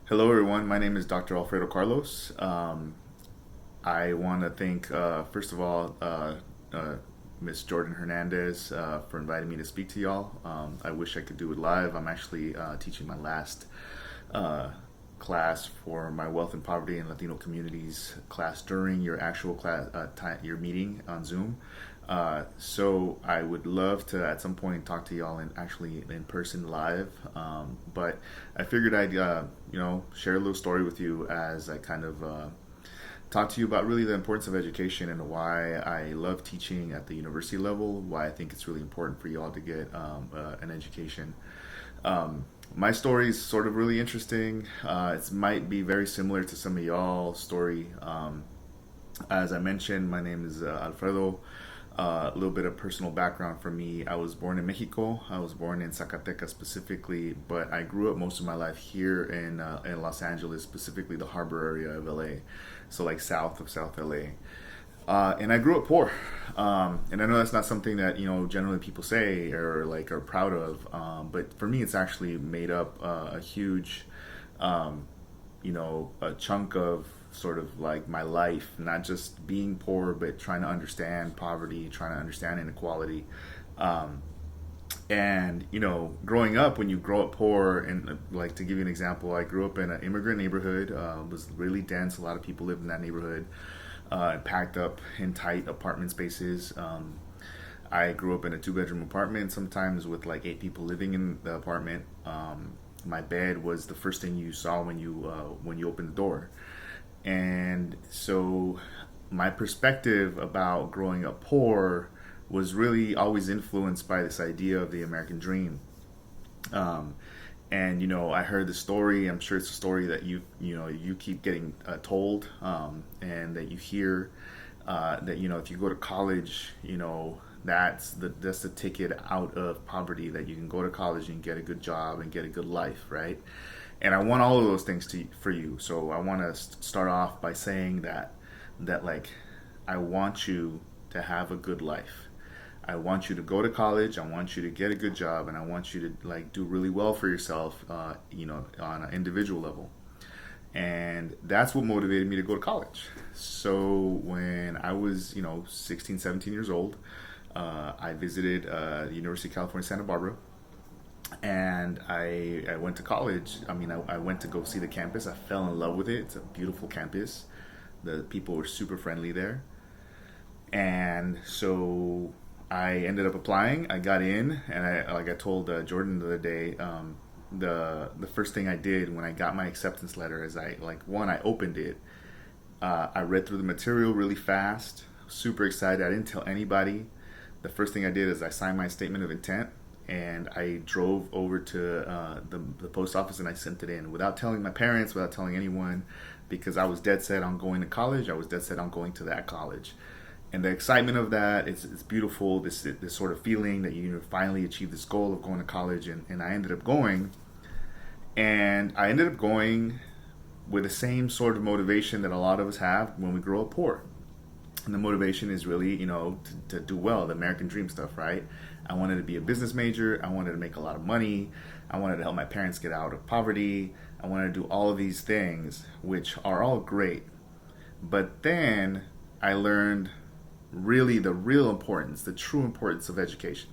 Hello, everyone. My name is Dr. Alfredo Carlos. I want to thank, first of all, uh, Miss Jordan Hernandez for inviting me to speak to y'all. I wish I could do it live. I'm actually teaching my last uh, class for my Wealth and Poverty and Latino Communities class during your actual class, your meeting on Zoom. So I would love to at some point talk to y'all in person live. But I figured I'd share a little story with you as I kind of talk to you about really the importance of education and why I love teaching at the university level. Why I think it's really important for you all to get an education. My story is sort of really interesting. It might be very similar to some of y'all's story. As I mentioned, my name is Alfredo. A little bit of personal background for me. I was born in Mexico. I was born in Zacatecas specifically, but I grew up most of my life here in Los Angeles, specifically the harbor area of LA, so like south of South LA. And I grew up poor, and I know that's not something that generally people say or like are proud of. But for me, it's actually made up a huge um, a chunk of sort of like my life, not just being poor, but trying to understand poverty, trying to understand inequality. Um, and growing up, when you grow up poor, and like to give you an example, I grew up in an immigrant neighborhood. Was really dense. A lot of people lived in that neighborhood, packed up in tight apartment spaces. I grew up in a two-bedroom apartment, sometimes with like eight people living in the apartment. My bed was the first thing you saw when you opened the door, and so my perspective about growing up poor was really always influenced by this idea of the American dream. Um, and I heard the story. I'm sure it's a story that you keep getting told, and that you hear that if you go to college, that's the ticket out of poverty. That you can go to college and get a good job and get a good life, right? And I want all of those things for you. So I want to start off by saying that like I want you to have a good life. I want you to go to college. I want you to get a good job, and I want you to like do really well for yourself, on an individual level. And that's what motivated me to go to college. So when I was 16, 17 years old, I visited the University of California, Santa Barbara, and I went to college. I mean, I went to go see the campus. I fell in love with it. It's a beautiful campus. The people were super friendly there. And so I ended up applying. I got in, and I told Jordan the other day, the first thing I did when I got my acceptance letter is I opened it. I read through the material really fast, super excited. I didn't tell anybody. The first thing I did is I signed my statement of intent, and I drove over to the post office and I sent it in without telling my parents, without telling anyone, because I was dead set on going to college. I was dead set on going to that college. And the excitement of that, it's beautiful. This sort of feeling that you finally achieve this goal of going to college, and I ended up going, and I ended up going with the same sort of motivation that a lot of us have when we grow up poor. And the motivation is really, to do well, the American dream stuff, right? I wanted to be a business major. I wanted to make a lot of money. I wanted to help my parents get out of poverty. I wanted to do all of these things, which are all great. But then I learned really the real importance, the true importance of education.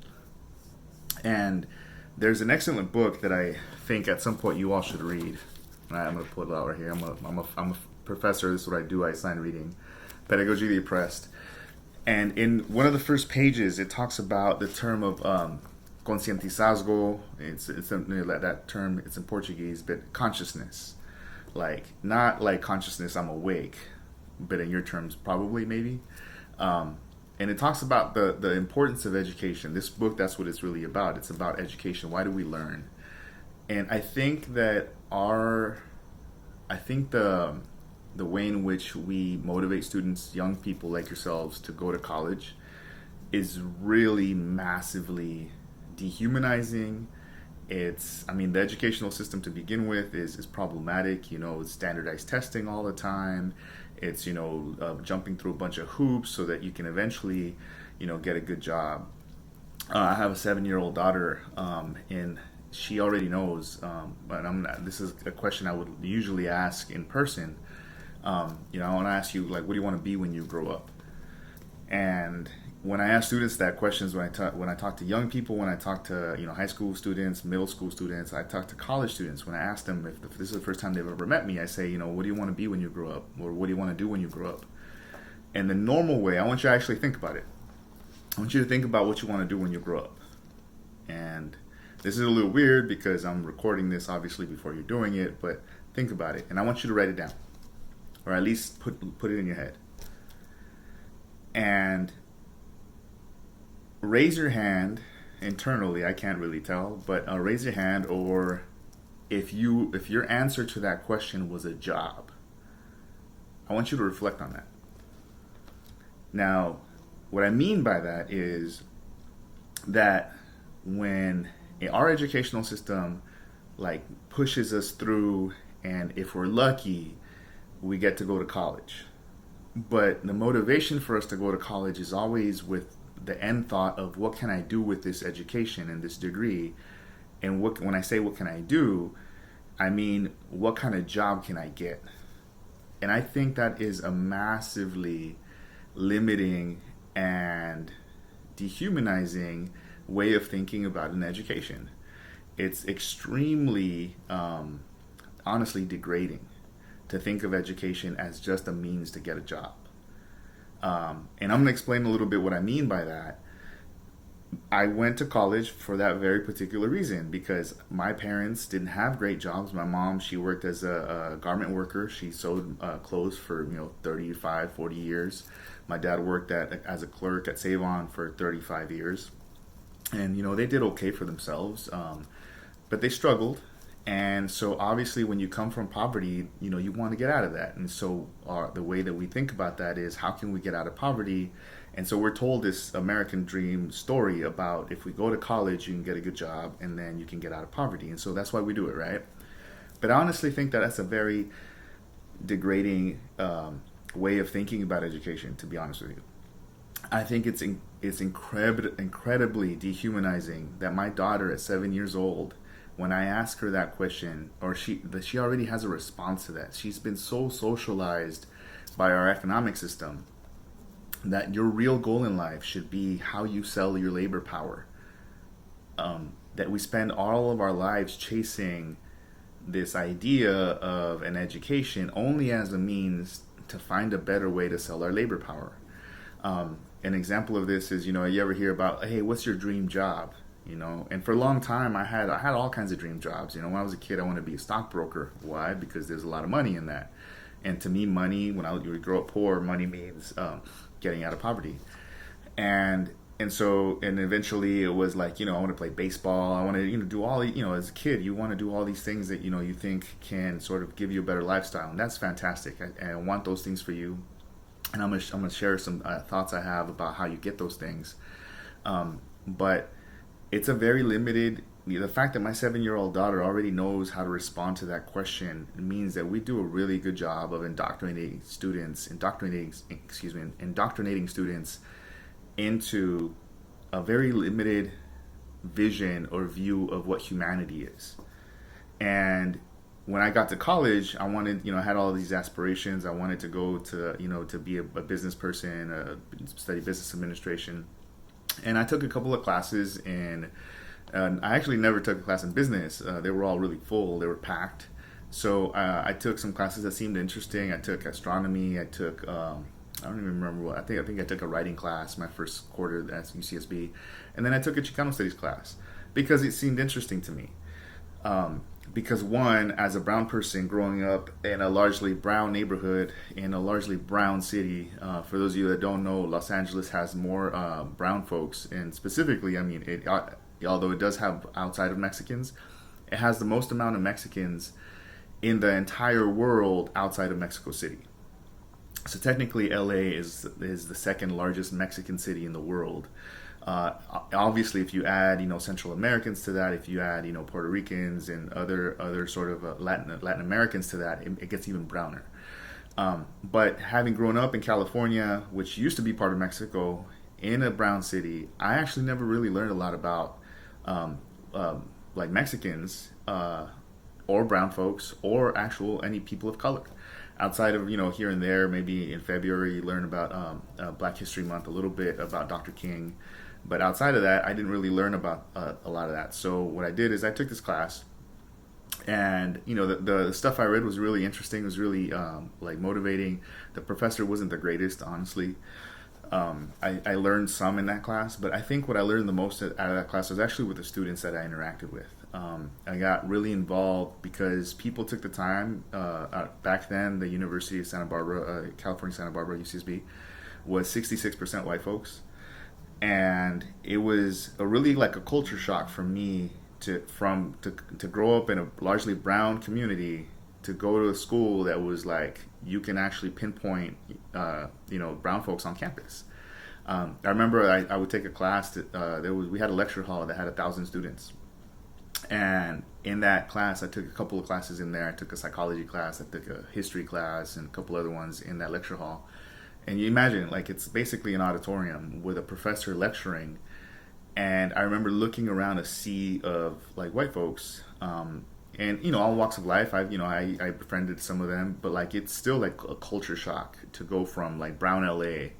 And there's an excellent book that I think at some point you all should read. All right, I'm going to pull it out right here. I'm a professor. This is what I do. I assign reading. Pedagogy of the Oppressed. And in one of the first pages, it talks about the term of conscientizazgo. That term. It's in Portuguese, but consciousness, like not like consciousness. I'm awake, but in your terms, probably maybe. And it talks about the importance of education. This book, that's what it's really about. It's about education. Why do we learn? And I think that I think the way in which we motivate students, young people like yourselves, to go to college is really massively dehumanizing. I mean, the educational system to begin with is problematic. It's standardized testing all the time. It's, jumping through a bunch of hoops so that you can eventually, get a good job. I have a 7-year-old daughter in she already knows. But I'm not, this is a question I would usually ask in person. I want to ask you, like, what do you want to be when you grow up? And when I ask students that questions, when I talk to young people, when I talk to high school students, middle school students, I talk to college students. When I ask them if this is the first time they've ever met me, I say, what do you want to be when you grow up, or what do you want to do when you grow up? And the normal way, I want you to actually think about it. I want you to think about what you want to do when you grow up. And this is a little weird because I'm recording this obviously before you're doing it, but think about it. And I want you to write it down, or at least put it in your head. And raise your hand internally. I can't really tell, but raise your hand, or if your answer to that question was a job, I want you to reflect on that. Now, what I mean by that is that when our educational system like pushes us through, and if we're lucky, we get to go to college. But the motivation for us to go to college is always with the end thought of what can I do with this education and this degree? And when I say what can I do, I mean what kind of job can I get? And I think that is a massively limiting and dehumanizing way of thinking about an education. It's extremely, honestly, degrading to think of education as just a means to get a job. And I'm going to explain a little bit what I mean by that. I went to college for that very particular reason, because my parents didn't have great jobs. My mom, she worked as a garment worker. She sewed clothes for 35, 40 years. My dad worked as a clerk at Save-On for 35 years. And they did okay for themselves, but they struggled. And so obviously when you come from poverty, you want to get out of that. And so the way that we think about that is, how can we get out of poverty? And so we're told this American dream story about, if we go to college, you can get a good job and then you can get out of poverty. And so that's why we do it, right? But I honestly think that that's a very degrading way of thinking about education, to be honest with you. I think it's incredibly dehumanizing that my daughter at 7 years old, when I ask her that question, or she already has a response to that. She's been so socialized by our economic system that your real goal in life should be how you sell your labor power. That we spend all of our lives chasing this idea of an education only as a means to find a better way to sell our labor power. An example of this is, you ever hear about, hey, what's your dream job? And for a long time, I had all kinds of dream jobs. When I was a kid, I wanted to be a stockbroker. Why? Because there's a lot of money in that. And to me, money, when you grow up poor, money means getting out of poverty. And so eventually it was like, I want to play baseball. I want to, do all, as a kid, you want to do all these things that, you think can sort of give you a better lifestyle. And that's fantastic. I want those things for you. And I'm gonna share some thoughts I have about how you get those things. But it's a very limited. The fact that my 7-year-old daughter already knows how to respond to that question means that we do a really good job of indoctrinating students into a very limited vision or view of what humanity is. And when I got to college, I wanted, I had all these aspirations. I wanted to go to, to be a business person, study business administration. And I took a couple of classes in, I actually never took a class in business. They were all really full. They were packed. So I took some classes that seemed interesting. I took astronomy. I took, I don't even remember what, I think I took a writing class my first quarter at UCSB. And then I took a Chicano studies class because it seemed interesting to me. Because one, as a brown person growing up in a largely brown neighborhood in a largely brown city, for those of you that don't know, Los Angeles has more brown folks, and specifically, although it does have outside of Mexicans, it has the most amount of Mexicans in the entire world outside of Mexico City. So technically, LA is the second largest Mexican city in the world. Obviously, if you add, Central Americans to that, if you add, Puerto Ricans and other sort of Latin Americans to that, it gets even browner. But having grown up in California, which used to be part of Mexico, in a brown city, I actually never really learned a lot about like Mexicans, or brown folks, or actual any people of color. Outside of here and there, maybe in February you learn about Black History Month, a little bit about Dr. King, but outside of that, I didn't really learn about a lot of that. So what I did is I took this class, and the stuff I read was really interesting. It was really like motivating. The professor wasn't the greatest, honestly. I learned some in that class, but I think what I learned the most out of that class was actually with the students that I interacted with. I got really involved because people took the time. Back then, the University of Santa Barbara, California Santa Barbara, UCSB, was 66% white folks, and it was a really like a culture shock for me to grow up in a largely brown community, to go to a school that was like you can actually pinpoint brown folks on campus. I remember I would take a class that we had a lecture hall that had 1,000 students, and in that class I took a couple of classes in there. I took a psychology class, I took a history class, and a couple other ones in that lecture hall. And you imagine, like, it's basically an auditorium with a professor lecturing. And I remember looking around a sea of like white folks, and all walks of life. I befriended some of them, but like it's still like a culture shock to go from like brown LA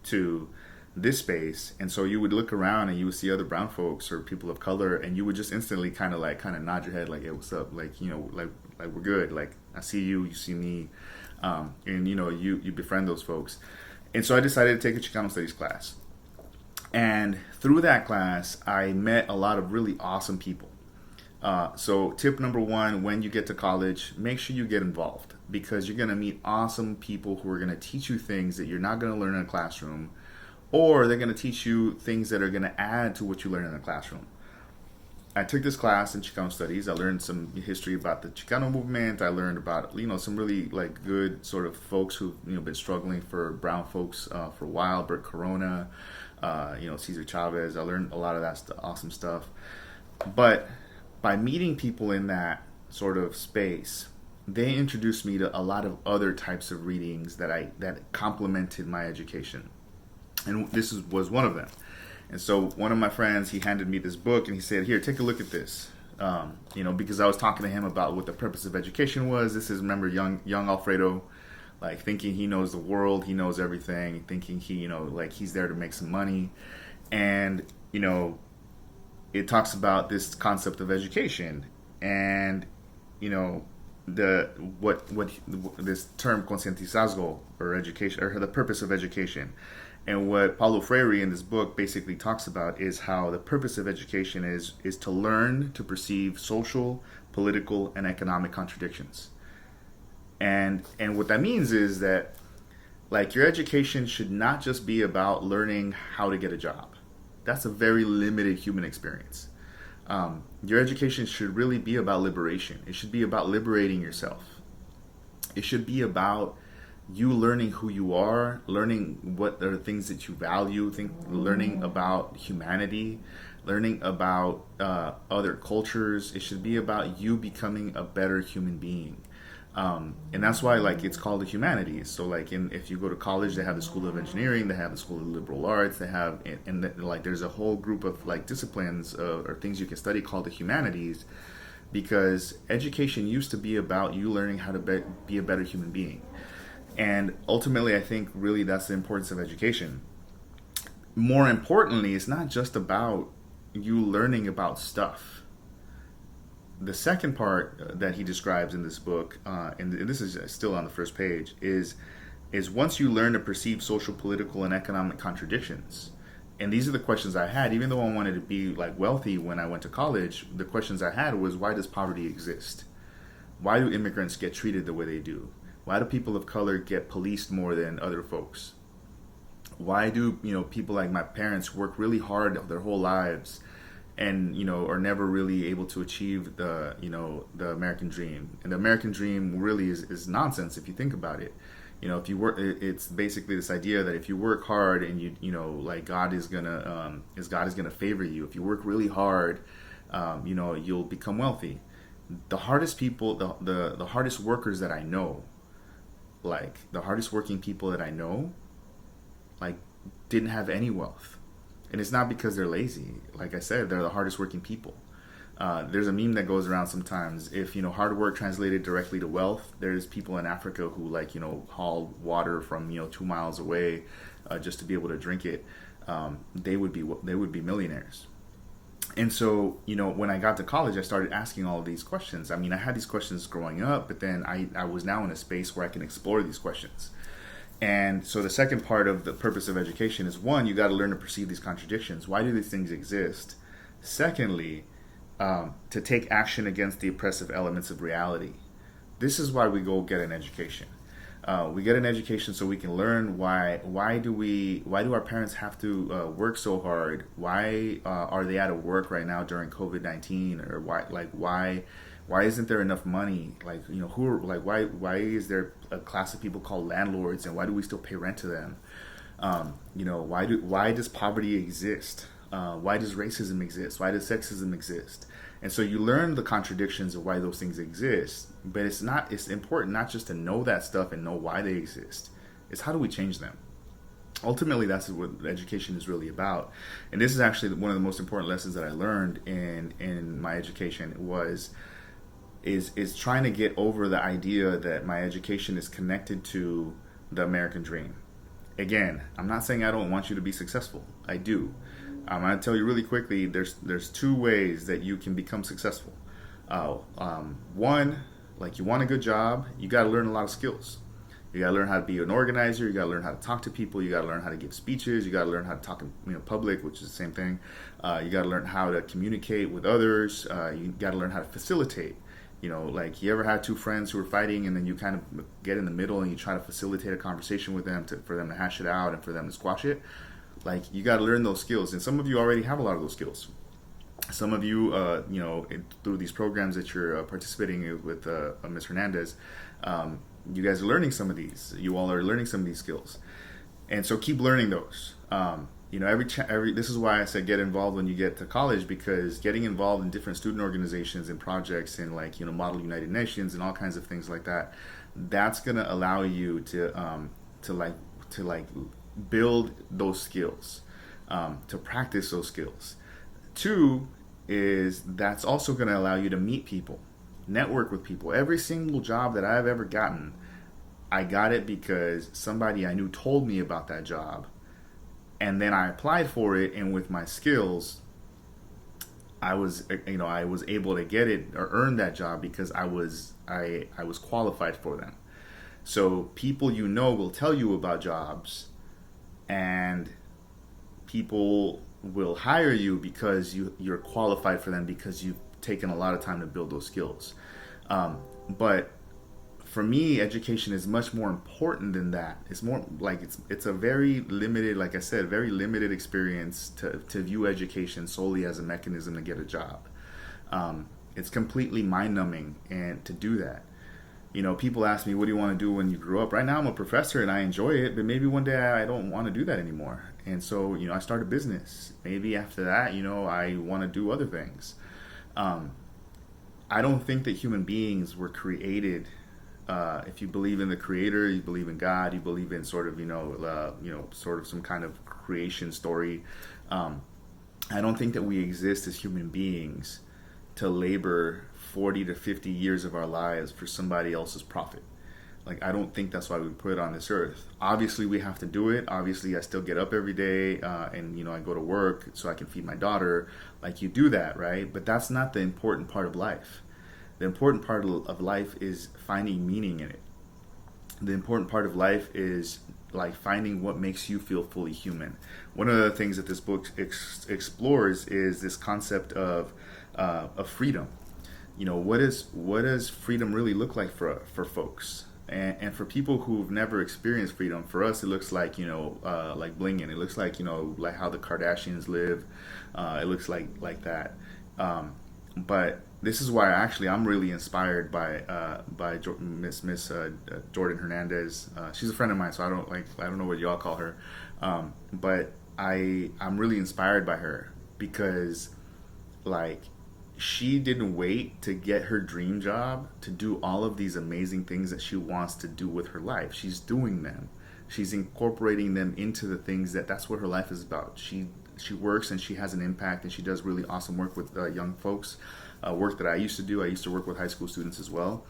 to this space. And so you would look around and you would see other brown folks or people of color, and you would just instantly kind of nod your head like, hey, what's up? Like, like we're good. Like, I see you, you see me, and you befriend those folks. And so I decided to take a Chicano Studies class. And through that class, I met a lot of really awesome people. So tip number one, when you get to college, make sure you get involved, because you're going to meet awesome people who are going to teach you things that you're not going to learn in a classroom, or they're going to teach you things that are going to add to what you learn in the classroom. I took this class in Chicano Studies. I learned some history about the Chicano movement. I learned about some really like good sort of folks who've been struggling for brown folks for a while. Bert Corona, Cesar Chavez. I learned a lot of that awesome stuff. But by meeting people in that sort of space, they introduced me to a lot of other types of readings that complemented my education, and this was one of them. And so one of my friends, he handed me this book and he said, here, take a look at this. Because I was talking to him about what the purpose of education was. This is, remember, young Alfredo, like thinking he knows the world, he knows everything, thinking he's there to make some money. And, it talks about this concept of education and, this term concientizazgo, or education, or the purpose of education. And what Paulo Freire in this book basically talks about is how the purpose of education is to learn to perceive social, political, and economic contradictions. And what that means is that, like, your education should not just be about learning how to get a job. That's a very limited human experience. Your education should really be about liberation. It should be about liberating yourself. It should be about you learning who you are, learning what are the things that you value, learning about humanity, learning about other cultures. It should be about you becoming a better human being. And that's why, like, it's called the humanities. So, like, if you go to college, they have the School of Engineering, they have the School of Liberal Arts, they have, there's a whole group of, like, disciplines or things you can study called the humanities, because education used to be about you learning how to be a better human being. And ultimately, I think really that's the importance of education. More importantly, it's not just about you learning about stuff. The second part that he describes in this book, and this is still on the first page, is once you learn to perceive social, political, and economic contradictions. And these are the questions I had. Even though I wanted to be like wealthy when I went to college, the questions I had was, why does poverty exist? Why do immigrants get treated the way they do? Why do people of color get policed more than other folks? Why do people like my parents work really hard their whole lives and are never really able to achieve the American dream? And the American dream really is nonsense if you think about it. If you work, it's basically this idea that if you work hard and God is gonna favor you. If you work really hard, you'll become wealthy. The hardest people, the hardest workers that I know, like the hardest working people that I know, like, didn't have any wealth. And it's not because they're lazy. Like I said, they're the hardest working people. There's a meme that goes around sometimes. If hard work translated directly to wealth, there's people in Africa who haul water from 2 miles away just to be able to drink it. They would be millionaires. And so, when I got to college, I started asking all of these questions. I mean, I had these questions growing up, but then I was now in a space where I can explore these questions. And so the second part of the purpose of education is, one, you got to learn to perceive these contradictions. Why do these things exist? Secondly, to take action against the oppressive elements of reality. This is why we go get an education. We get an education so we can learn why do our parents have to work so hard? Why are they out of work right now during COVID-19? Or why isn't there enough money? Why is there a class of people called landlords, and why do we still pay rent to them? Why does poverty exist? Why does racism exist? Why does sexism exist? And so you learn the contradictions of why those things exist, but it's important not just to know that stuff and know why they exist. It's how do we change them? Ultimately, that's what education is really about. And this is actually one of the most important lessons that I learned in my education is trying to get over the idea that my education is connected to the American dream. Again, I'm not saying I don't want you to be successful. I do. I'm going to tell you really quickly, there's two ways that you can become successful. One, you want a good job, you got to learn a lot of skills. You got to learn how to be an organizer, you got to learn how to talk to people, you got to learn how to give speeches, you got to learn how to talk in public, which is the same thing. You got to learn how to communicate with others, you got to learn how to facilitate. You ever had two friends who were fighting and then you kind of get in the middle and you try to facilitate a conversation with them for them to hash it out and for them to squash it? You got to learn those skills. And some of you already have a lot of those skills. Some of you, through these programs that you're participating with Ms. Hernandez, you guys are learning some of these. You all are learning some of these skills. And so keep learning those. This is why I said get involved when you get to college, because getting involved in different student organizations and projects and Model United Nations and all kinds of things like that, that's going to allow you to build those skills, to practice those skills. Two is that's also going to allow you to meet people, network with people. Every single job that I've ever gotten, I got it because somebody I knew told me about that job. And then I applied for it, and with my skills, I was able to get it or earn that job because I was qualified for them. So people will tell you about jobs, and people will hire you because you're qualified for them because you've taken a lot of time to build those skills. But for me, education is much more important than that. It's more it's a very limited, like I said, very limited experience to view education solely as a mechanism to get a job. It's completely mind-numbing, and to do that. People ask me, what do you want to do when you grow up? Right now I'm a professor and I enjoy it, but maybe one day I don't want to do that anymore. And so, I start a business. Maybe after that, I want to do other things. I don't think that human beings were created. If you believe in the Creator, you believe in God, you believe in sort of some kind of creation story. I don't think that we exist as human beings to labor 40 to 50 years of our lives for somebody else's profit. I don't think that's why we put on this earth. Obviously, we have to do it. Obviously, I still get up every day and I go to work so I can feed my daughter. You do that, right? But that's not the important part of life. The important part of life is finding meaning in it. The important part of life is finding what makes you feel fully human. One of the things that this book explores is this concept of freedom. What does freedom really look like for folks? And for people who've never experienced freedom, for us it looks like blinging. It looks like like how the Kardashians live. It looks like that. But this is why I'm really inspired by Miss Jordan Hernandez. She's a friend of mine, so I don't know what y'all call her, but I'm really inspired by her because she didn't wait to get her dream job to do all of these amazing things that she wants to do with her life. She's doing them. She's incorporating them into the things that's what her life is about. She works and she has an impact and she does really awesome work with young folks. work that I used to do. I used to work with high school students as well.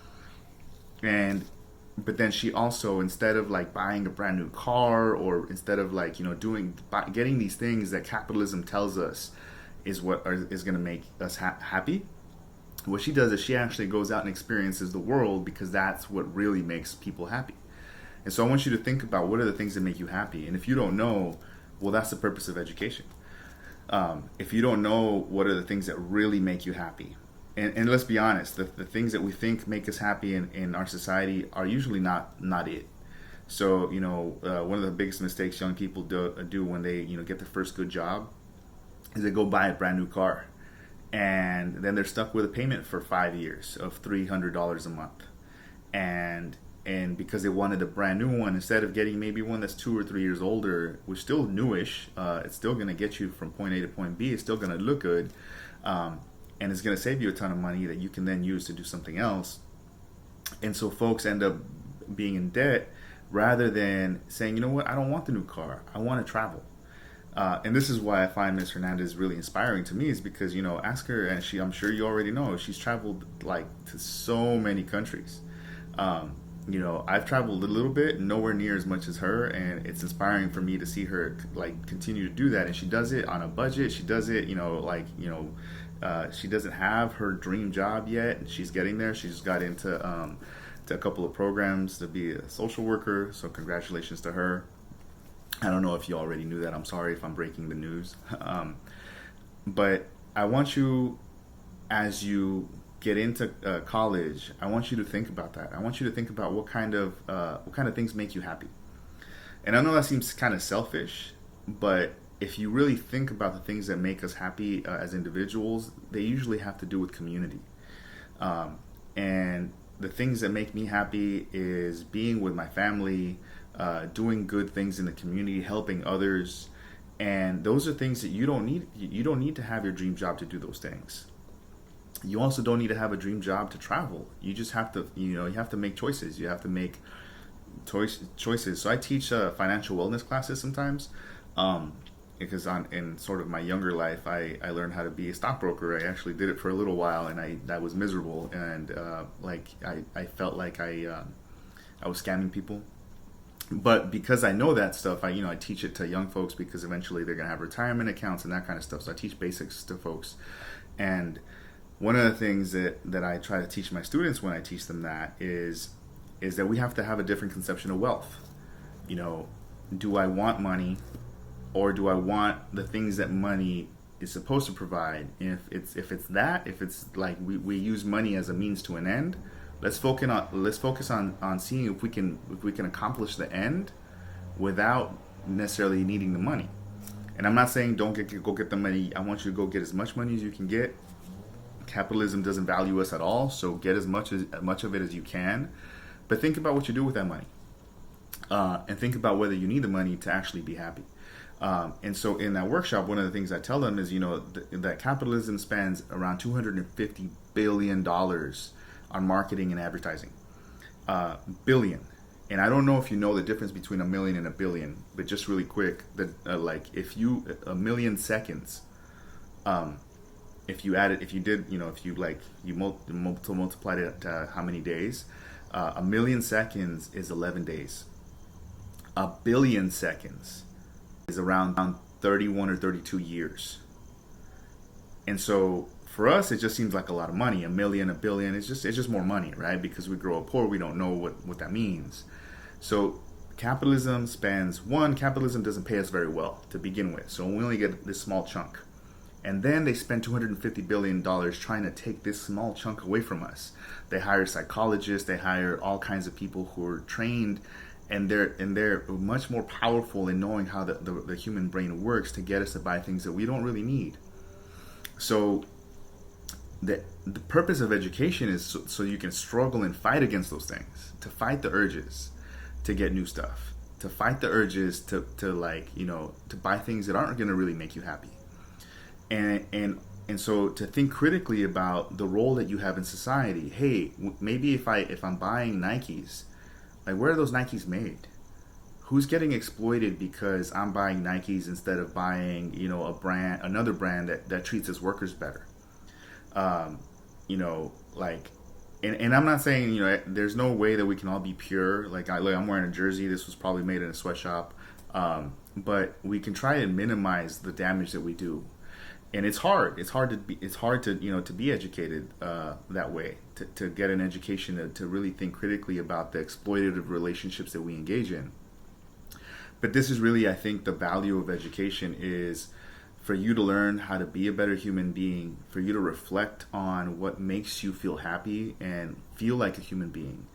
And but then she also, instead of like buying a brand new car, or instead of like, getting these things that capitalism tells us is going to make us happy, what she does is she actually goes out and experiences the world, because that's what really makes people happy. And so I want you to think about, what are the things that make you happy? And if you don't know, well, that's the purpose of education. If you don't know what are the things that really make you happy, and let's be honest, the things that we think make us happy in our society are usually not it. So, one of the biggest mistakes young people do when they, get their first good job, is they go buy a brand new car. And then they're stuck with a payment for 5 years of $300 a month. And because they wanted a brand new one, instead of getting maybe one that's 2 or 3 years older, which is still newish, it's still going to get you from point A to point B, it's still going to look good, and it's going to save you a ton of money that you can then use to do something else. And so folks end up being in debt, rather than saying, you know what, I don't want the new car, I want to travel. And this is why I find Ms. Hernandez really inspiring to me, is because, ask her, and I'm sure you already know, she's traveled like to so many countries. I've traveled a little bit, nowhere near as much as her, and it's inspiring for me to see her like continue to do that. And she does it on a budget. She does it, she doesn't have her dream job yet. She's getting there. She just got into to a couple of programs to be a social worker. So congratulations to her. I don't know if you already knew that. I'm sorry if I'm breaking the news. But I want you, as you get into college, I want you to think about that. I want you to think about what kind of things make you happy. And I know that seems kind of selfish, but if you really think about the things that make us happy as individuals, they usually have to do with community. And the things that make me happy is being with my family, doing good things in the community, helping others. And those are things that you don't need to have your dream job to do those things. You also don't need to have a dream job to travel. You just have to, you have to make choices. You have to make choices. So I teach financial wellness classes sometimes, because in sort of my younger life, I learned how to be a stockbroker. I actually did it for a little while, and that was miserable. And I felt like I was scamming people. But because I know that stuff, I teach it to young folks, because eventually they're gonna have retirement accounts and that kind of stuff. So I teach basics to folks. And one of the things that I try to teach my students when I teach them that is that we have to have a different conception of wealth. Do I want money, or do I want the things that money is supposed to provide? And if it's like we use money as a means to an end, let's focus on seeing if we can accomplish the end without necessarily needing the money. And I'm not saying go get the money. I want you to go get as much money as you can get. Capitalism doesn't value us at all, so get as much of it as you can. But think about what you do with that money, and think about whether you need the money to actually be happy. And so in that workshop, one of the things I tell them is, that capitalism spends around $250 billion on marketing and advertising. Billion. And I don't know if you know the difference between a million and a billion, but just really quick, a million seconds, if you multiplied it to how many days, a million seconds is 11 days. A billion seconds is around 31 or 32 years. And so for us, it just seems like a lot of money. A million, a billion, it's just more money, right? Because we grow up poor, we don't know what that means. So capitalism doesn't pay us very well to begin with. So we only get this small chunk. And then they spend $250 billion trying to take this small chunk away from us. They hire psychologists, they hire all kinds of people who are trained, and they're much more powerful in knowing how the human brain works to get us to buy things that we don't really need. So the purpose of education is so you can struggle and fight against those things, to fight the urges to get new stuff, to fight the urges to buy things that aren't going to really make you happy. And so to think critically about the role that you have in society. Hey, maybe if I'm buying Nikes, like, where are those Nikes made? Who's getting exploited because I'm buying Nikes instead of buying, another brand that treats its workers better? like, and I'm not saying, there's no way that we can all be pure. Like, I'm wearing a jersey. This was probably made in a sweatshop. But we can try and minimize the damage that we do. And it's hard. It's hard to, to be educated that way, to get an education, to really think critically about the exploitative relationships that we engage in. But this is really, I think, the value of education is for you to learn how to be a better human being, for you to reflect on what makes you feel happy and feel like a human being,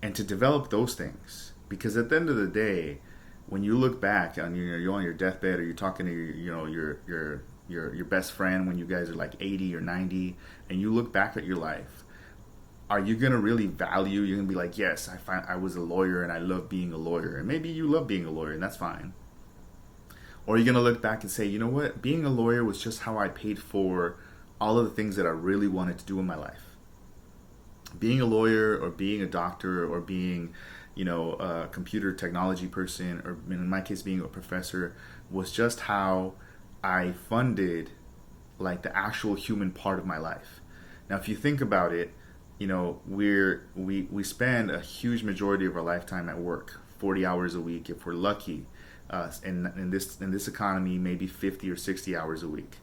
and to develop those things. Because at the end of the day, when you look back on you're on your deathbed, or you're talking to your best friend when you guys are like 80 or 90, and you look back at your life, are you gonna really value? You're gonna be like, yes, I was a lawyer and I love being a lawyer, and maybe you love being a lawyer, and that's fine. Or are you gonna look back and say, you know what, being a lawyer was just how I paid for all of the things that I really wanted to do in my life. Being a lawyer, or being a doctor, or being, a computer technology person, or in my case, being a professor, was just how I funded like the actual human part of my life. Now, if you think about it, we spend a huge majority of our lifetime at work, 40 hours a week if we're lucky. In this economy, maybe 50 or 60 hours a week.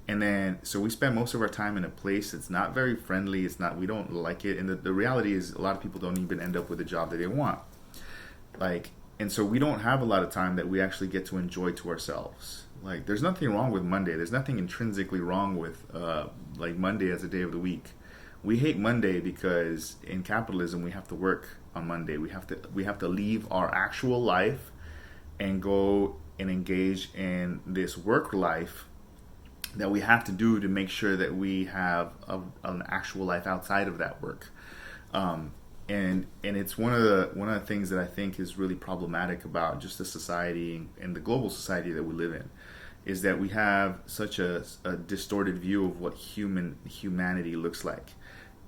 And then, so we spend most of our time in a place that's not very friendly. We don't like it. And the reality is, a lot of people don't even end up with a job that they want. And so we don't have a lot of time that we actually get to enjoy to ourselves. Like, there's nothing wrong with Monday. There's nothing intrinsically wrong with, like, Monday as a day of the week. We hate Monday because in capitalism, we have to work on Monday. We have to leave our actual life and go and engage in this work life that we have to do to make sure that we have an actual life outside of that work. And it's one of the things that I think is really problematic about just the society and the global society that we live in, is that we have such a distorted view of what humanity looks like.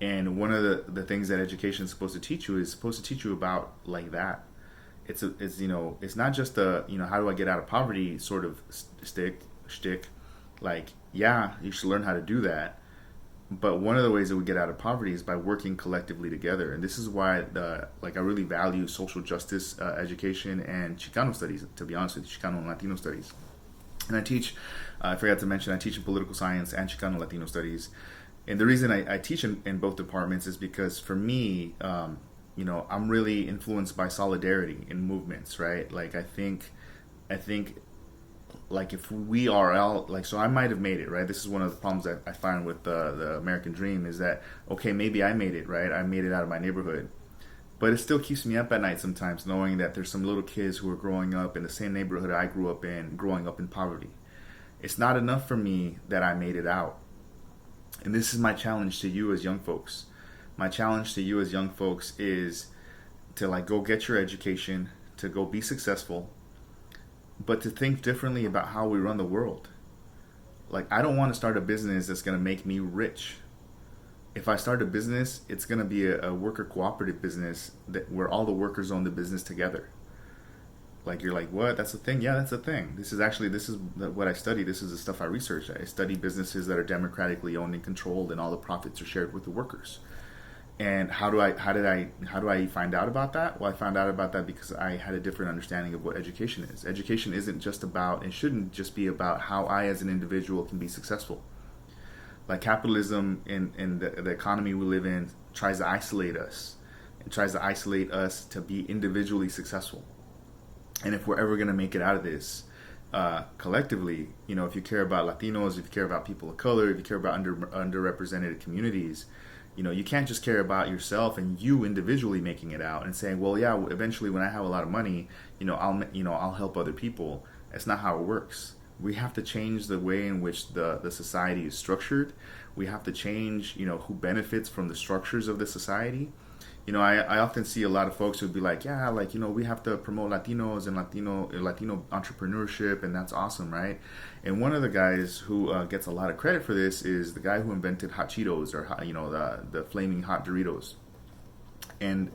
And one of the things that education is supposed to teach you is supposed to teach you about like that. It's not just a, how do I get out of poverty sort of shtick. Like, yeah, you should learn how to do that. But one of the ways that we get out of poverty is by working collectively together. And this is why, I really value social justice education and Chicano studies, to be honest with you, Chicano and Latino studies. And I teach, I forgot to mention, I teach in political science and Chicano Latino studies. And the reason I teach in both departments is because for me, I'm really influenced by solidarity in movements, right? Like, I think, like, if we are out, like, so I might have made it, right? This is one of the problems that I find with the American dream, is that, okay, maybe I made it, right? I made it out of my neighborhood. But it still keeps me up at night sometimes, knowing that there's some little kids who are growing up in the same neighborhood I grew up in, growing up in poverty. It's not enough for me that I made it out. And this is my challenge to you as young folks. My challenge to you as young folks is to, like, go get your education, to go be successful, but to think differently about how we run the world. Like, I don't want to start a business that's going to make me rich. If I start a business, it's going to be a worker cooperative business where all the workers own the business together. Like, you're like, what? That's a thing? Yeah, that's a thing. This is what I study. This is the stuff I research. I study businesses that are democratically owned and controlled, and all the profits are shared with the workers. And how do I find out about that? Well, I found out about that because I had a different understanding of what education is. Education isn't just about, and shouldn't just be about, how I as an individual can be successful. Like, capitalism in the economy we live in tries to isolate us, and tries to isolate us to be individually successful. And if we're ever going to make it out of this collectively, if you care about Latinos, if you care about people of color, if you care about underrepresented communities, you can't just care about yourself and you individually making it out and saying, well, yeah, eventually when I have a lot of money, I'll help other people. That's not how it works. We have to change the way in which the society is structured. We have to change, who benefits from the structures of the society. I often see a lot of folks who'd be like, yeah, like, we have to promote Latinos and Latino entrepreneurship, and that's awesome, right? And one of the guys who gets a lot of credit for this is the guy who invented Hot Cheetos, or, the flaming hot Doritos. And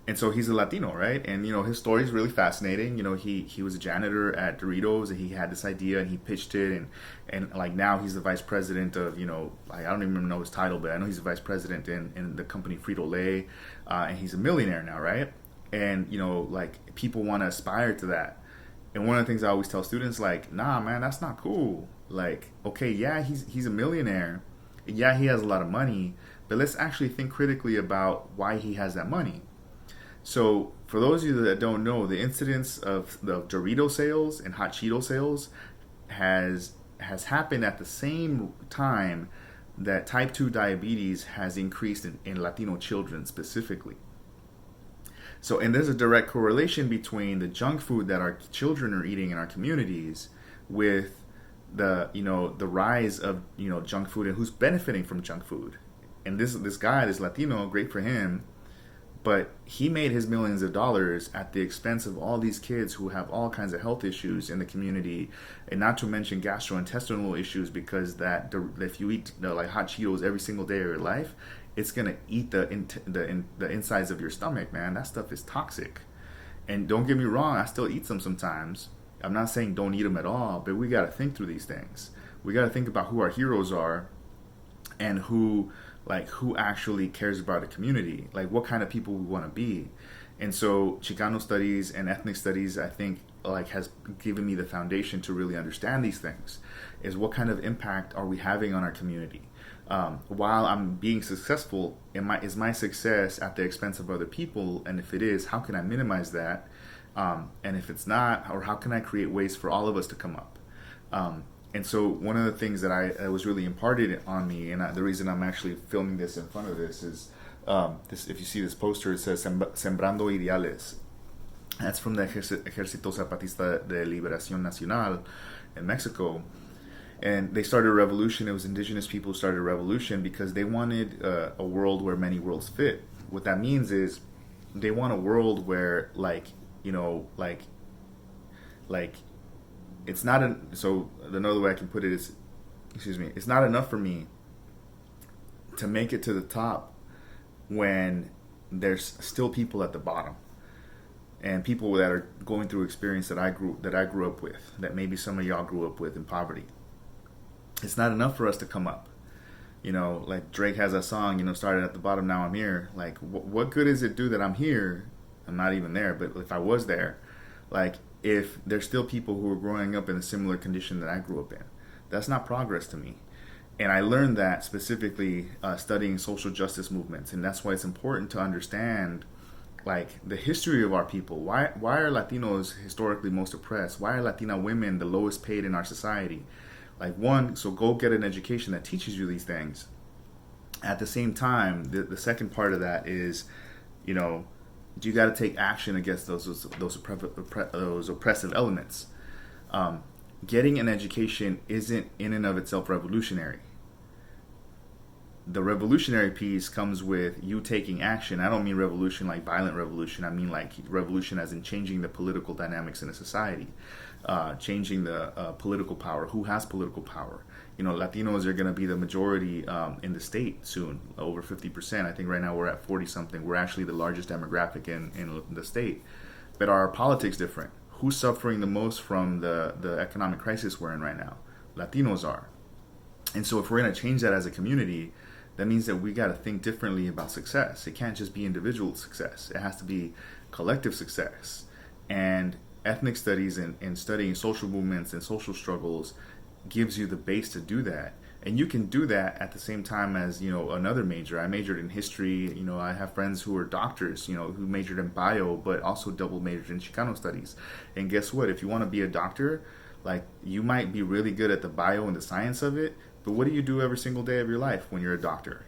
And so he's a Latino, right? And his story is really fascinating. He was a janitor at Doritos, and he had this idea, and he pitched it, and like now he's the vice president of like, I don't even know his title, but I know he's the vice president in the company Frito Lay, and he's a millionaire now, right? And like people want to aspire to that. And one of the things I always tell students, like, nah, man, that's not cool. Like, okay, yeah, he's a millionaire, yeah, he has a lot of money, but let's actually think critically about why he has that money. So, for those of you that don't know, the incidence of the Dorito sales and Hot Cheeto sales has happened at the same time that type 2 diabetes has increased in Latino children specifically. So, and there's a direct correlation between the junk food that our children are eating in our communities with the rise of junk food and who's benefiting from junk food. And this guy, this Latino, great for him, but he made his millions of dollars at the expense of all these kids who have all kinds of health issues in the community, and not to mention gastrointestinal issues, because if you eat like hot Cheetos every single day of your life, it's gonna eat the insides of your stomach, man. That stuff is toxic. And don't get me wrong, I still eat them sometimes. I'm not saying don't eat them at all, but we gotta think through these things. We gotta think about who our heroes are, and who actually cares about a community, like what kind of people we want to be. And so Chicano studies and ethnic studies, I think, like, has given me the foundation to really understand these things, is what kind of impact are we having on our community. While I'm being successful, is my success at the expense of other people? And if it is, how can I minimize that? And if it's not, or how can I create ways for all of us to come up? And so one of the things that was really imparted on me, and the reason I'm actually filming this in front of this is, if you see this poster, it says Sembrando Ideales. That's from the Ejército Zapatista de Liberación Nacional in Mexico. And they started a revolution. It was indigenous people who started a revolution because they wanted a world where many worlds fit. What that means is they want a world where, it's not so another way I can put it is, it's not enough for me to make it to the top when there's still people at the bottom, and people that are going through experience that I grew up with, that maybe some of y'all grew up with in poverty. It's not enough for us to come up. Like Drake has a song, started at the bottom, now I'm here. Like, what good does it do that I'm here? I'm not even there, but if I was there, like, if there's still people who are growing up in a similar condition that I grew up in, that's not progress to me. And I learned that specifically studying social justice movements, and that's why it's important to understand, like, the history of our people. Why are Latinos historically most oppressed? Why are Latina women the lowest paid in our society? Like, so go get an education that teaches you these things. At the same time, the second part of that is, you got to take action against those oppressive elements. Getting an education isn't in and of itself revolutionary. The revolutionary piece comes with you taking action. I don't mean revolution like violent revolution. I mean like revolution as in changing the political dynamics in a society, changing the political power. Who has political power? Latinos are going to be the majority in the state soon, over 50%. I think right now we're at 40 something. We're actually the largest demographic in the state. But are our politics different? Who's suffering the most from the economic crisis we're in right now? Latinos are. And so if we're going to change that as a community, that means that we got to think differently about success. It can't just be individual success. It has to be collective success. And ethnic studies and studying social movements and social struggles gives you the base to do that. And you can do that at the same time as, another major. I majored in history. I have friends who are doctors, who majored in bio, but also double majored in Chicano studies. And guess what? If you want to be a doctor, like, you might be really good at the bio and the science of it, but what do you do every single day of your life when you're a doctor?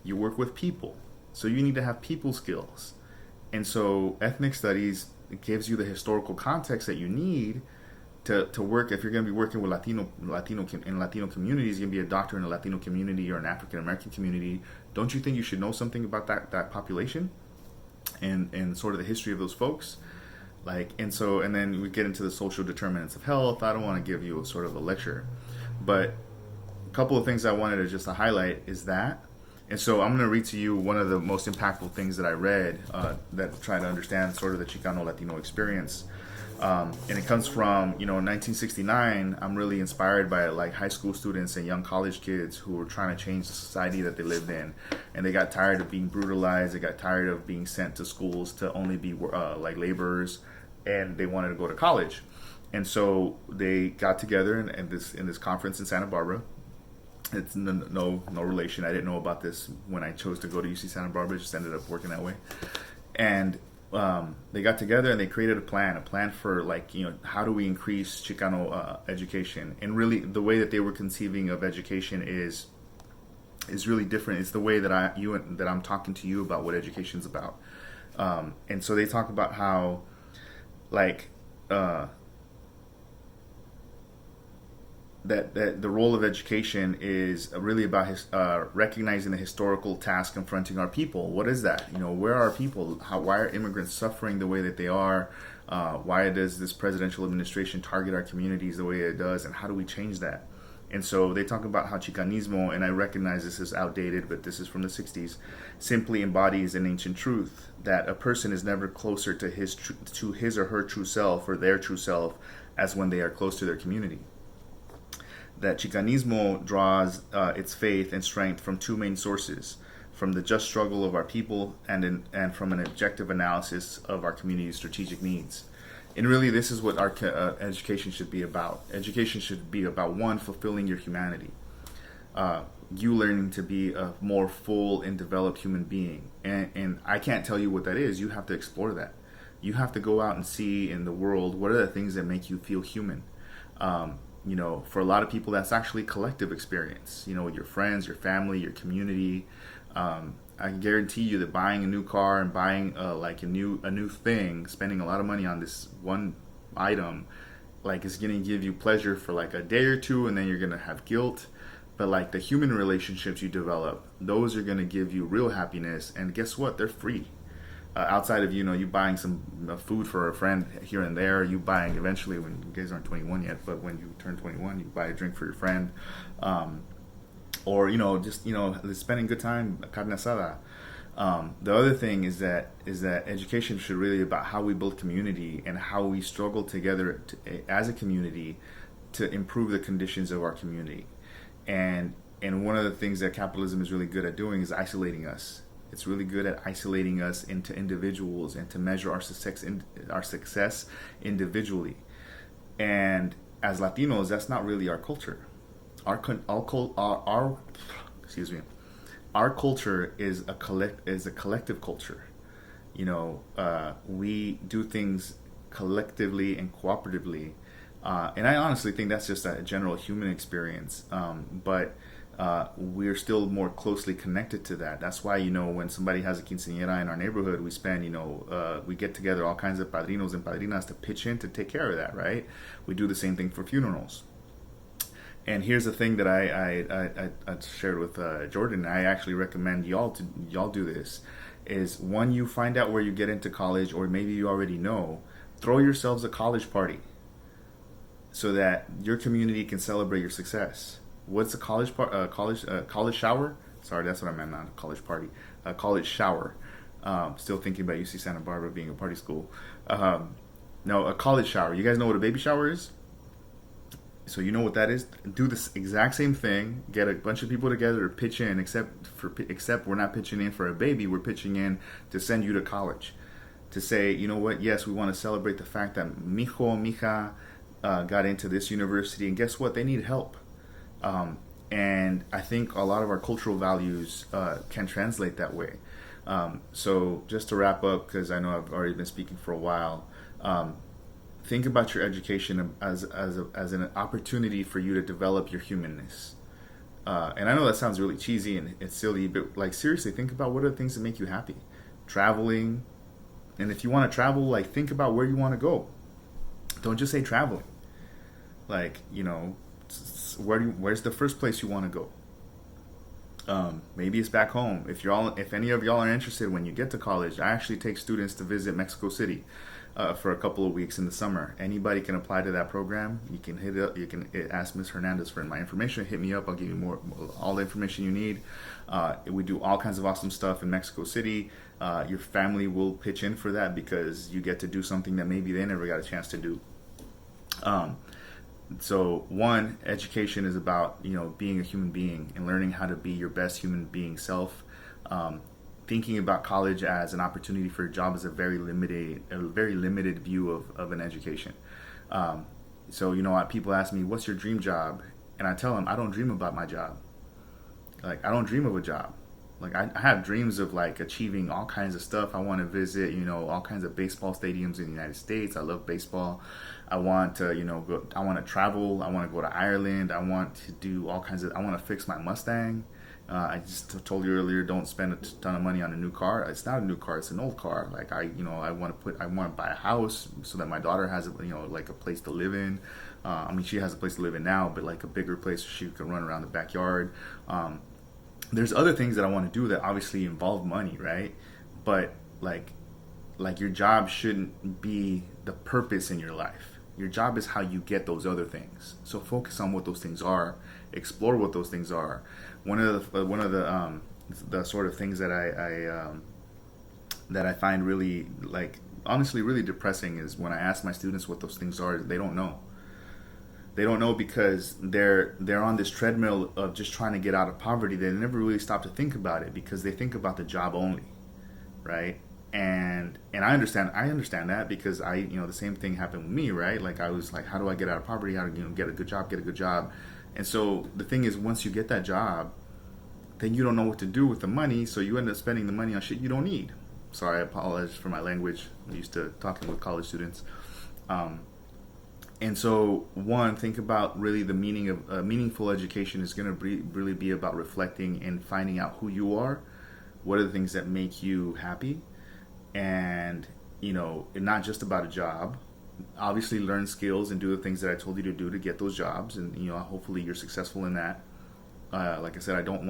You work with people. So you need to have people skills. And so ethnic studies gives you the historical context that you need to work. If you're going to be working with Latino communities, you're going to be a doctor in a Latino community or an African American community. Don't you think you should know something about that population and sort of the history of those folks? And then we get into the social determinants of health. I don't want to give you a sort of a lecture, but a couple of things I wanted to just highlight is that And so I'm going to read to you one of the most impactful things that I read that try to understand sort of the Chicano Latino experience. And it comes from, 1969. I'm really inspired by like high school students and young college kids who were trying to change the society that they lived in. And they got tired of being brutalized. They got tired of being sent to schools to only be like laborers. And they wanted to go to college. And so they got together in this conference in Santa Barbara. It's no relation. I didn't know about this when I chose to go to UC Santa Barbara. It just ended up working that way. And they got together and they created a plan for like, how do we increase Chicano education? And really the way that they were conceiving of education is really different. It's the way that I'm talking to you about what education's about. And so they talk about how like that the role of education is really about recognizing the historical task confronting our people. What is that? Where are our people? Why are immigrants suffering the way that they are? Why does this presidential administration target our communities the way it does? And how do we change that? And so they talk about how Chicanismo, and I recognize this is outdated, but this is from the 60s, simply embodies an ancient truth that a person is never closer to his or her true self or their true self as when they are close to their community. That Chicanismo draws its faith and strength from two main sources: from the just struggle of our people and from an objective analysis of our community's strategic needs. And really, this is what our education should be about. Education should be about, one, fulfilling your humanity. You learning to be a more full and developed human being. And I can't tell you what that is. You have to explore that. You have to go out and see in the world what are the things that make you feel human. For a lot of people, that's actually collective experience, with your friends, your family, your community. I can guarantee you that buying a new car and buying like a new thing, spending a lot of money on this one item, like is going to give you pleasure for like a day or two, and then you're going to have guilt. But like the human relationships you develop, those are going to give you real happiness. And guess what? They're free. Outside of you buying some food for a friend here and there, you buying eventually, when you guys aren't 21 yet, but when you turn 21, you buy a drink for your friend, or just spending good time, carne asada. The other thing is that education should really be about how we build community and how we struggle together as a community to improve the conditions of our community. And one of the things that capitalism is really good at doing is isolating us. It's really good at isolating us into individuals and to measure our success individually. And as Latinos, that's not really our culture. Our culture is a collective culture. We do things collectively and cooperatively, and I honestly think that's just a general human experience. But we're still more closely connected to that. That's why, when somebody has a quinceañera in our neighborhood, we spend, we get together all kinds of padrinos and padrinas to pitch in to take care of that, right? We do the same thing for funerals. And here's the thing that I shared with Jordan. I actually recommend y'all do this. Is when you find out where you get into college, or maybe you already know, throw yourselves a college party so that your community can celebrate your success. What's a college shower? Sorry, that's what I meant, not a college party. A college shower. Still thinking about UC Santa Barbara being a party school. No, a college shower. You guys know what a baby shower is? So you know what that is? Do this exact same thing. Get a bunch of people together to pitch in, except we're not pitching in for a baby. We're pitching in to send you to college. To say, you know what? Yes, we want to celebrate the fact that mijo, mija got into this university, and guess what? They need help. And I think a lot of our cultural values can translate that way. So just to wrap up, because I know I've already been speaking for a while, think about your education as an opportunity for you to develop your humanness. And I know that sounds really cheesy and it's silly, but like seriously, think about what are the things that make you happy. Traveling, and if you want to travel, like think about where you want to go. Don't just say traveling. Like, where's the first place you want to go? Maybe it's back home. If any of y'all are interested, when you get to college, I actually take students to visit Mexico City for a couple of weeks in the summer. Anybody can apply to that program. You can hit it up. You can ask Ms. Hernandez for my information. Hit me up. I'll give you all the information you need. We do all kinds of awesome stuff in Mexico City. Your family will pitch in for that because you get to do something that maybe they never got a chance to do. So one, education is about, being a human being and learning how to be your best human being self. Thinking about college as an opportunity for a job is a very limited view of an education. So people ask me, what's your dream job? And I tell them, I don't dream about my job. Like, I don't dream of a job. Like, I have dreams of like achieving all kinds of stuff. I want to visit, all kinds of baseball stadiums in the United States. I love baseball. I want to, I want to travel. I want to go to Ireland. I want to do all kinds of, I want to fix my Mustang. I just told you earlier, don't spend a ton of money on a new car. It's not a new car; it's an old car. Like I want to buy a house so that my daughter has like a place to live in. She has a place to live in now, but like a bigger place so she can run around the backyard. There's other things that I want to do that obviously involve money, right? But like your job shouldn't be the purpose in your life. Your job is how you get those other things. So focus on what those things are. Explore what those things are. One of the sort of things that I find really, like, honestly really depressing is when I ask my students what those things are. They don't know. They don't know because they're on this treadmill of just trying to get out of poverty. They never really stop to think about it because they think about the job only, right? And I understand that because the same thing happened with me, right? Like I was like, how do I get out of poverty? How to get a good job? And so the thing is, once you get that job, then you don't know what to do with the money, so you end up spending the money on shit you don't need. Sorry, I apologize for my language. I'm used to talking with college students. And so, one, think about really the meaning of meaningful education is going to really be about reflecting and finding out who you are, what are the things that make you happy, and not just about a job. Obviously, learn skills and do the things that I told you to do to get those jobs, and hopefully you're successful in that. Like I said, I don't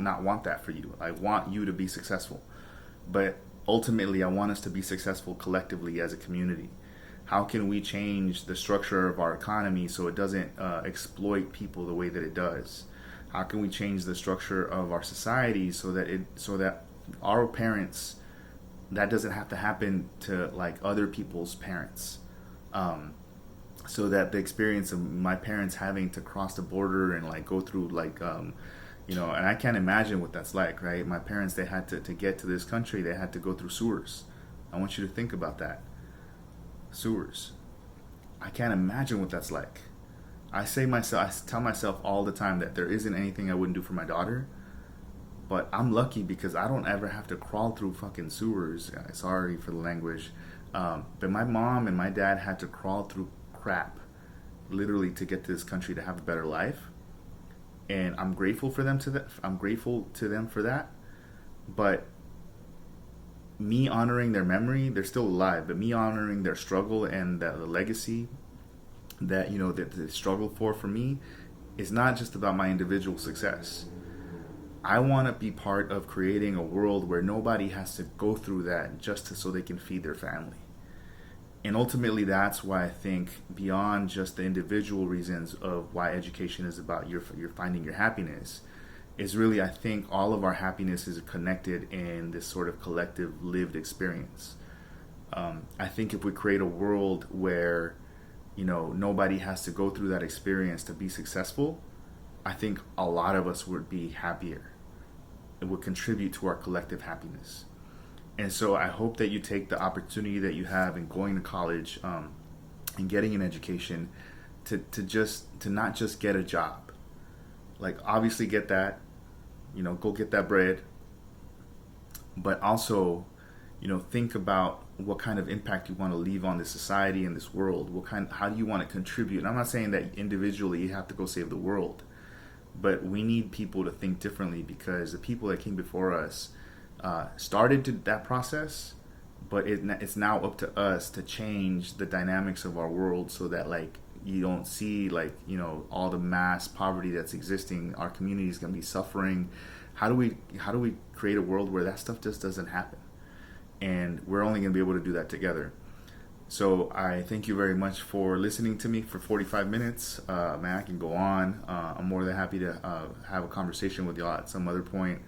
not want that for you. I want you to be successful, but ultimately, I want us to be successful collectively as a community. How can we change the structure of our economy so it doesn't exploit people the way that it does? How can we change the structure of our society so that our parents, that doesn't have to happen to like other people's parents? So that the experience of my parents having to cross the border and like go through and I can't imagine what that's like, right? My parents, they had to get to this country, they had to go through sewers. I want you to think about that. Sewers. I can't imagine what that's like. I tell myself all the time that there isn't anything I wouldn't do for my daughter, but I'm lucky because I don't ever have to crawl through fucking sewers. Sorry for the language. But my mom and my dad had to crawl through crap literally to get to this country to have a better life. And I'm grateful for them I'm grateful to them for that. But me honoring their memory, they're still alive, but me honoring their struggle and the legacy that that they struggled for me is not just about my individual success. I want to be part of creating a world where nobody has to go through that so they can feed their family. And ultimately, that's why I think beyond just the individual reasons of why education is about you're finding your happiness, is really, I think all of our happiness is connected in this sort of collective lived experience. I think if we create a world where, nobody has to go through that experience to be successful, I think a lot of us would be happier. It would contribute to our collective happiness. And so I hope that you take the opportunity that you have in going to college and getting an education to not just get a job. Like, obviously get that, go get that bread, but also, think about what kind of impact you want to leave on this society and this world. How do you want to contribute? And I'm not saying that individually you have to go save the world, but we need people to think differently because the people that came before us started that process, but it's now up to us to change the dynamics of our world so that, like, you don't see, like, all the mass poverty that's existing. Our community is going to be suffering. How do we create a world where that stuff just doesn't happen? And we're only going to be able to do that together. So I thank you very much for listening to me for 45 minutes. Man, I can go on. I'm more than happy to have a conversation with y'all at some other point,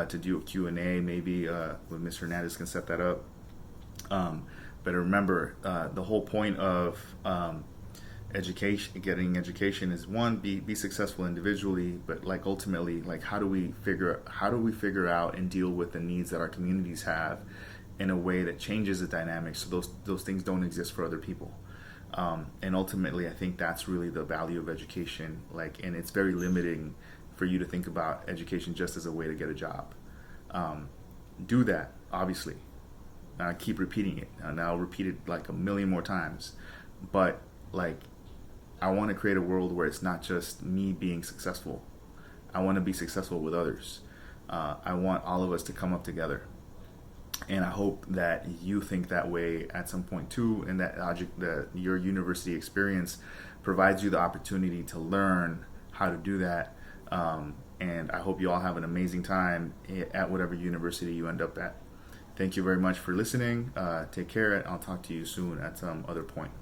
to do a Q&A, maybe with Mr. Hernandez can set that up. But remember, the whole point of getting education is, one, be successful individually, but like ultimately, like how do we figure out and deal with the needs that our communities have in a way that changes the dynamics, so those things don't exist for other people. And ultimately, I think that's really the value of education. Like, and it's very limiting for you to think about education just as a way to get a job. Do that, obviously. Keep repeating it, and I'll repeat it like a million more times. But like, I want to create a world where it's not just me being successful. I want to be successful with others. I want all of us to come up together. And I hope that you think that way at some point too, and that your university experience provides you the opportunity to learn how to do that. And I hope you all have an amazing time at whatever university you end up at. Thank you very much for listening. Take care, and I'll talk to you soon at some other point.